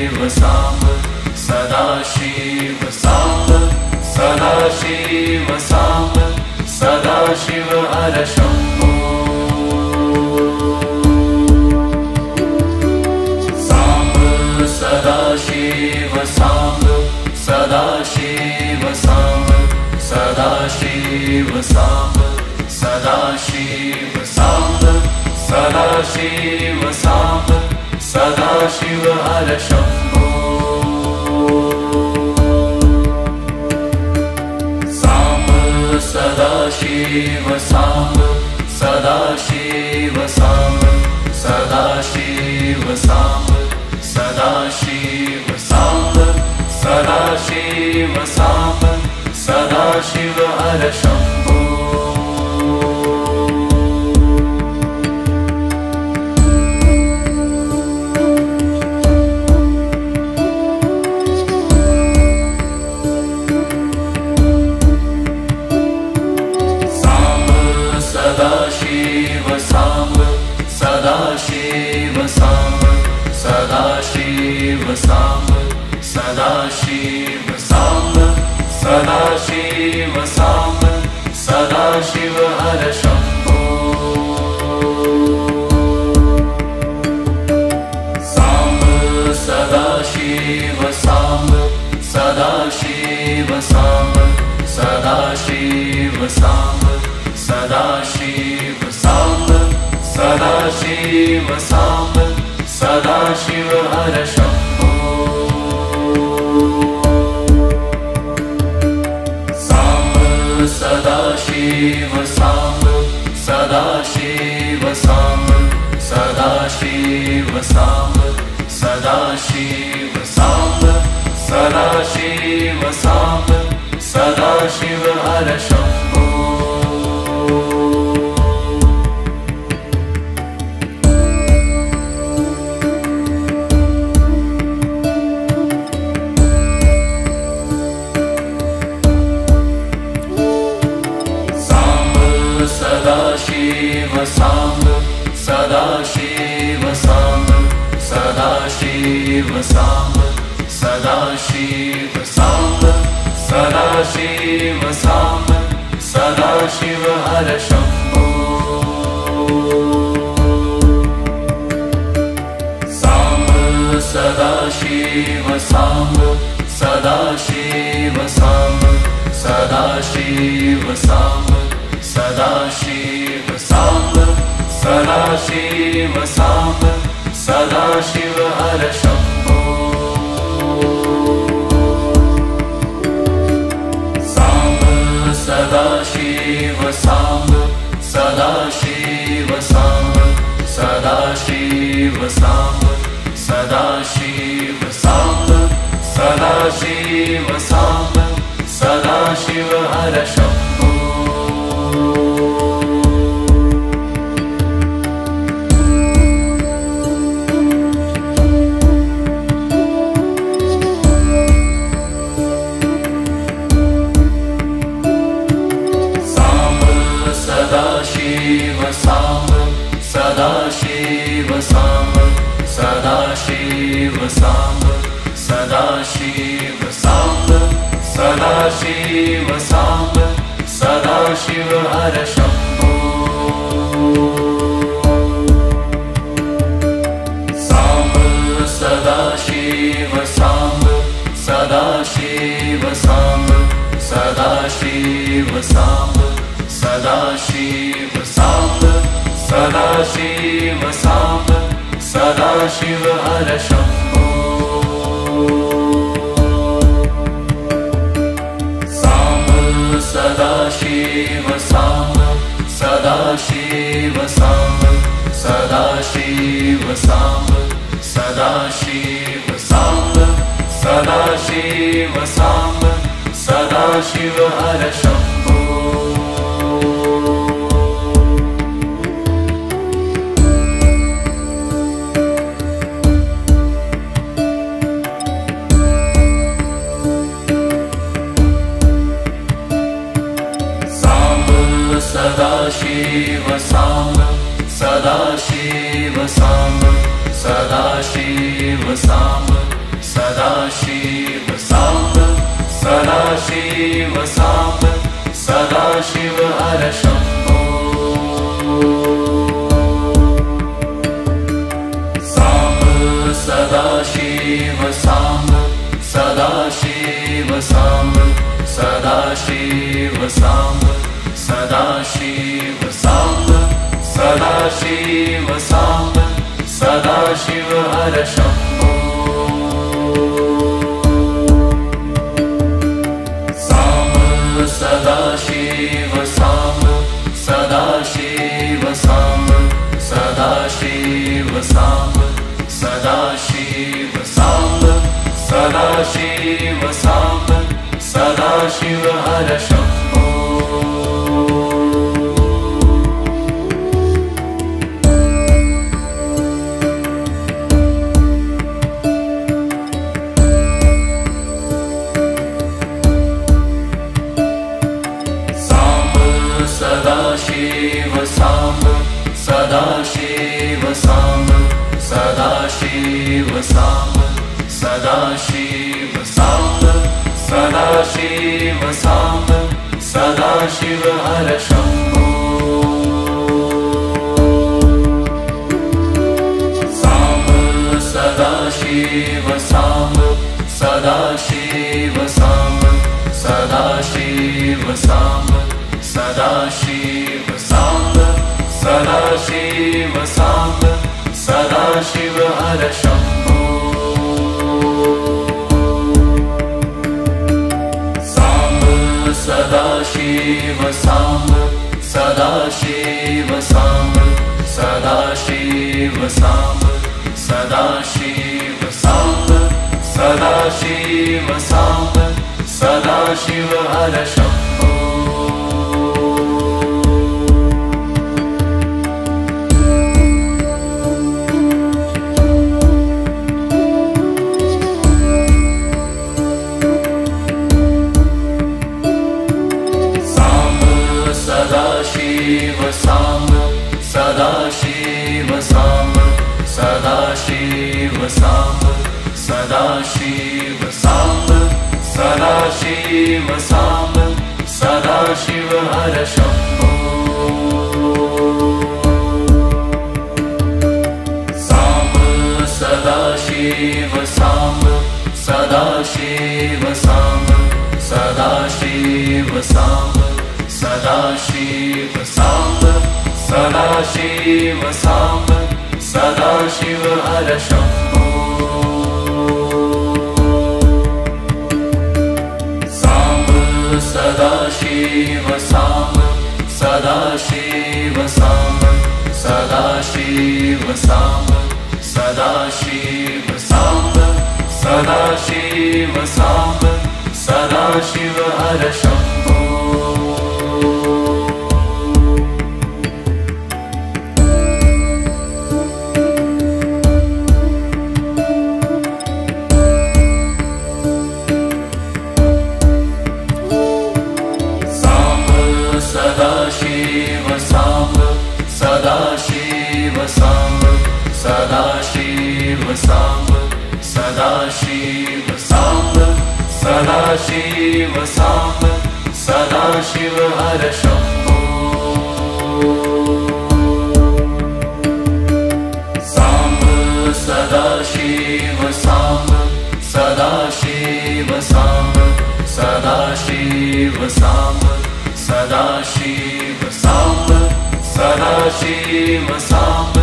सदाशिव साम्ब सदाशिव साम्ब सदाशिव साम्ब सदाशिव हर शम्भो साम्ब सदाशिव साम्ब सदाशिव साम्ब सदाशिव साम्ब सदाशिव साम्ब सदाशिव साम्ब सदाशिव हर शम्भो साम्ब सदाशिव साम्ब सदाशिव साम्ब सदाशिव साम्ब सदाशिव साम्ब सदाशिव साम्ब सदाशिव हर शम्भो सदाशिव साम्ब सदाशिव साम्ब सदाशिव साम्ब सदाशिव साम्ब सदाशिव साम्ब सदाशिव हर शम्भो साम्ब सदाशिव साम्ब सदाशिव साम्ब सदाशिव साम्ब सदाशिव साम्ब सदाशिव साम्ब सदाशिव हर शम्भो साम्ब सदाशिव साम्ब सदाशिव साम्ब सदाशिव साम्ब सदाशिव साम्ब सदाशिव साम्ब सदाशिव हर शम्भो सदाशिव साम्ब सदाशिव साम्ब सदाशिव साम्ब सदाशिव साम्ब सदाशिव साम्ब सदाशिव हर शम्भो साम्ब सदाशिव साम्ब सदाशिव साम्ब सदाशिव साम्ब सदाशिव साम्ब सदाशिव साम्ब सदाशिव हर शम्भो साम्ब सदाशिव साम्ब सदाशिव साम्ब सदाशिव साम्ब सदाशिव साम्ब सदाशिव साम्ब सदाशिव हर शम्भो सदाशिव साम्ब सदाशिव साम्ब सदाशिव साम्ब सदाशिव साम्ब सदाशिव साम्ब सदाशिव हर शम्भो साम्ब सदाशिव साम्ब सदाशिव साम्ब सदाशिव साम्ब सदाशिव साम्ब सदाशिव साम्ब सदाशिव हर शम्भो साम्ब सदाशिव साम्ब सदाशिव साम्ब सदाशिव साम्ब सदाशिव साम्ब सदाशिव साम्ब सदाशिव हर शम्भो सदाशिव साम्ब सदाशिव साम्ब सदाशिव साम्ब सदाशिव साम्ब सदाशिव साम्ब सदाशिव हर शम्भो साम्ब सदाशिव साम्ब सदाशिव साम्ब सदाशिव साम्ब सदाशिव साम्ब सदाशिव साम्ब सदाशिव हर शम्भो साम्ब सदाशिव साम्ब सदाशिव साम्ब सदाशिव साम्ब सदाशिव साम्ब सदाशिव साम्ब सदाशिव हर शम्भो सदाशिव साम्ब सदाशिव साम्ब सदाशिव साम्ब सदाशिव साम्ब सदाशिव साम्ब सदाशिव हर शम्भो साम्ब सदाशिव साम्ब सदाशिव साम्ब सदाशिव साम्ब सदाशिव साम्ब सदाशिव साम्ब सदाशिव हर शम्भो साम्ब सदाशिव साम्ब सदाशिव साम्ब सदाशिव साम्ब सदाशिव साम्ब सदाशिव साम्ब सदाशिव हर शम्भो सदाशिव साम्ब सदाशिव साम्ब सदाशिव साम्ब सदाशिव साम्ब सदाशिव साम्ब सदाशिव हर शम्भो साम्ब सदाशिव साम्ब सदाशिव साम्ब सदाशिव साम्ब सदाशिव साम्ब सदाशिव साम्ब सदाशिव हर शम्भो साम्ब सदाशिव साम्ब सदाशिव साम्ब सदाशिव साम्ब सदाशिव साम्ब सदाशिव साम्ब सदाशिव हर शम्भो सदाशिव साम्ब सदाशिव साम्ब सदाशिव साम्ब सदाशिव साम्ब सदाशिव साम्ब सदाशिव हर शम्भो साम्ब सदाशिव साम्ब सदाशिव साम्ब सदाशिव साम्ब सदाशिव साम्ब सदाशिव साम्ब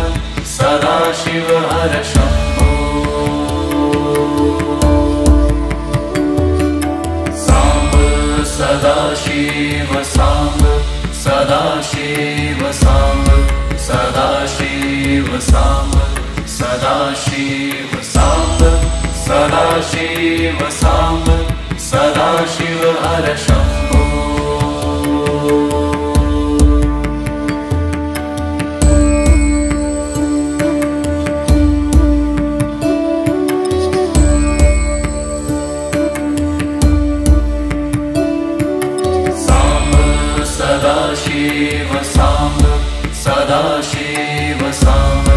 सदाशिव हर शम्भो साम्ब सदाशिव साम्ब सदाशिव साम्ब सदाशिव साम्ब सदाशिव साम्ब सदाशिव साम्ब सदाशिव हर शम्भो सदाशिव साम्ब सदाशिव साम्ब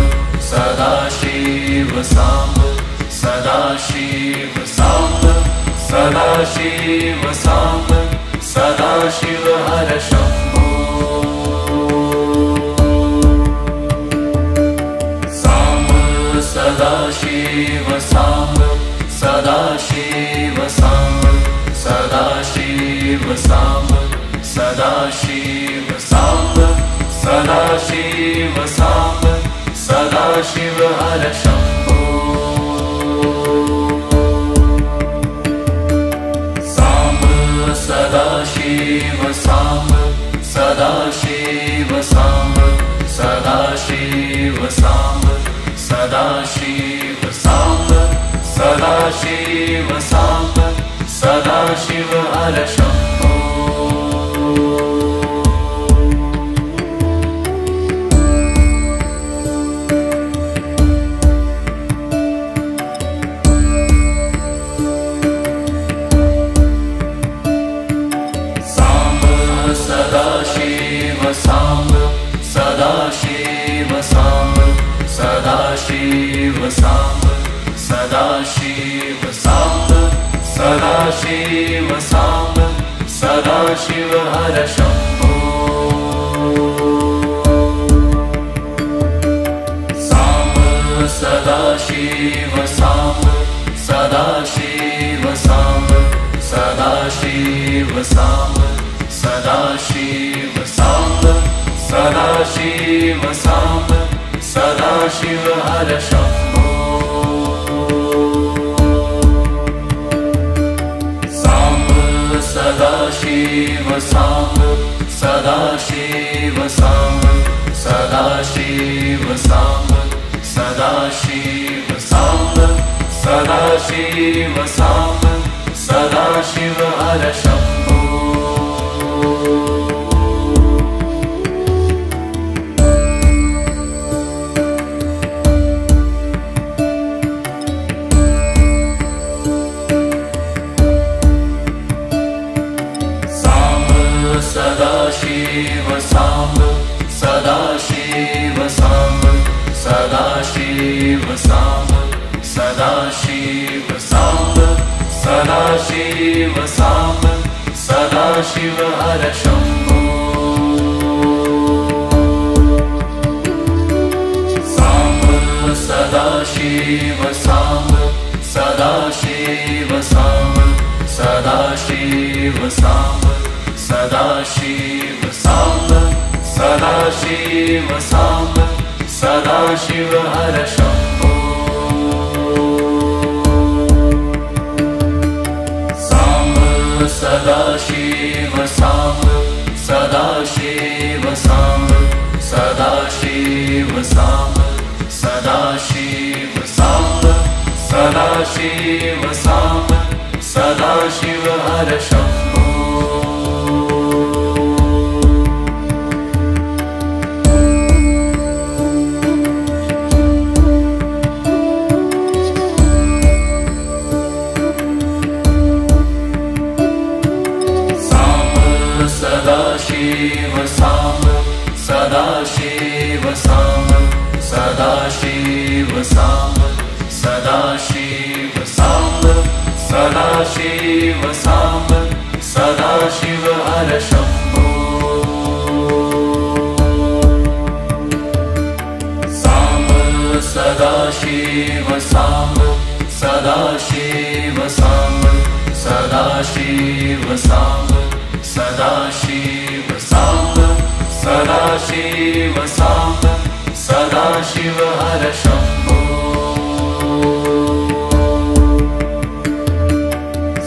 सदाशिव साम्ब सदाशिव सदाशिव साम्ब सदाशिव हर शम्भो साम्ब सदाशिव साम्ब सदाशिव साम्ब सदाशिव साम्ब सदाशिव साम्ब सदाशिव साम्ब सदाशिव हर शम्भो सदाशिव साम्ब सदाशिव साम्ब सदाशिव साम्ब सदाशिव साम्ब सदाशिव साम्ब सदाशिव हर शम्भो सदाशिव साम्ब सदाशिव साम्ब सदाशिव साम्ब सदाशिव साम्ब सदाशिव साम्ब सदाशिव हर शम्भो साम्ब सदाशिव साम्ब सदाशिव साम्ब सदाशिव साम्ब सदाशिव साम्ब सदाशिव साम्ब सदाशिव हर शम्भो साम्ब सदाशिव साम्ब सदाशिव साम्ब सदाशिव साम्ब सदाशिव साम्ब सदाशिव साम्ब सदाशिव हर शम्भो सदाशिव साम्ब सदाशिव साम्ब सदाशिव साम्ब सदाशिव साम्ब सदाशिव साम्ब सदाशिव हर शम्भो साम्ब सदाशिव साम्ब सदाशिव साम्ब सदाशिव साम्ब सदाशिव साम्ब सदाशिव साम्ब सदाशिव हर शम्भो साम्ब सदाशिव साम्ब सदाशिव साम्ब सदाशिव साम्ब सदाशिव साम्ब सदाशिव साम्ब सदाशिव हर शम्भो सदाशिव साम्ब सदाशिव साम्ब सदाशिव साम्ब सदाशिव साम्ब सदाशिव साम्ब सदाशिव हर शम्भो साम्ब सदाशिव साम्ब सदाशिव साम्ब सदाशिव साम्ब सदाशिव साम्ब सदाशिव साम्ब सदाशिव हर शम्भो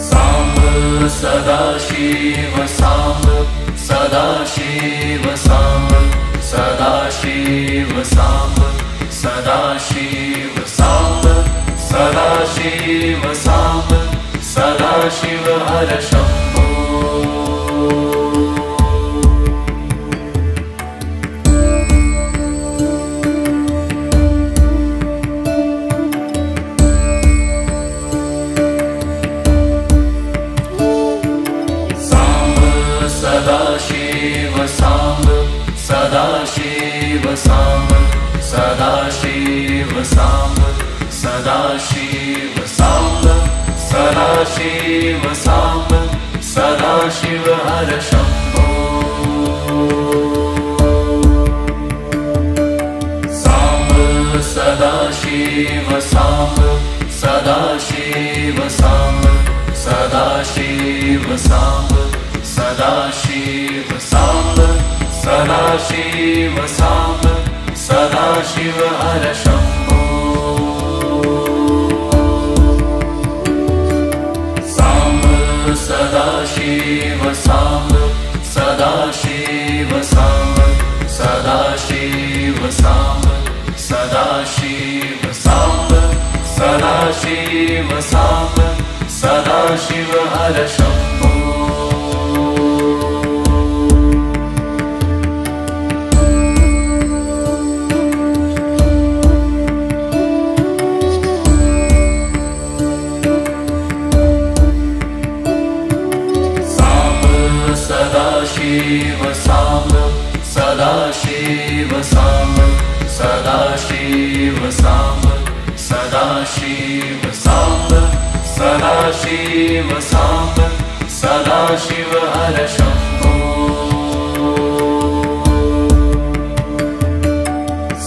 साम्ब सदाशिव साम्ब सदाशिव साम्ब सदाशिव साम्ब सदाशिव साम्ब सदाशिव साम्ब सदाशिव हर शम्भो सदाशिव साम्ब सदाशिव साम्ब सदाशिव साम्ब सदाशिव साम्ब सदा सदाशिव साम्ब सदाशिव हर शम्भो साम्ब सदाशिव साम्ब सदाशिव साम्ब सदाशिव साम्ब सदाशिव साम्ब सदाशिव साम्ब सदाशिव हर शम्भो साम्ब सदाशिव साम्ब सदाशिव साम्ब सदाशिव साम्ब सदाशिव साम्ब सदाशिव साम्ब सदाशिव हर शम्भो सदाशिव साम्ब सदाशिव साम्ब सदाशिव साम्ब सदाशिव साम्ब सदाशिव साम्ब सदाशिव हर शम्भो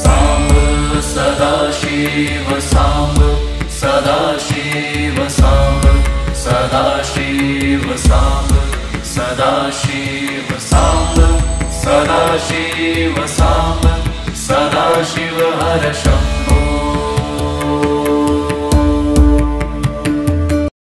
साम्ब सदाशिव साम्ब सदाशिव साम्ब सदाशिव साम्ब सदाशिव साम्ब सदाशिव साम्ब सदाशिव हर शम्भो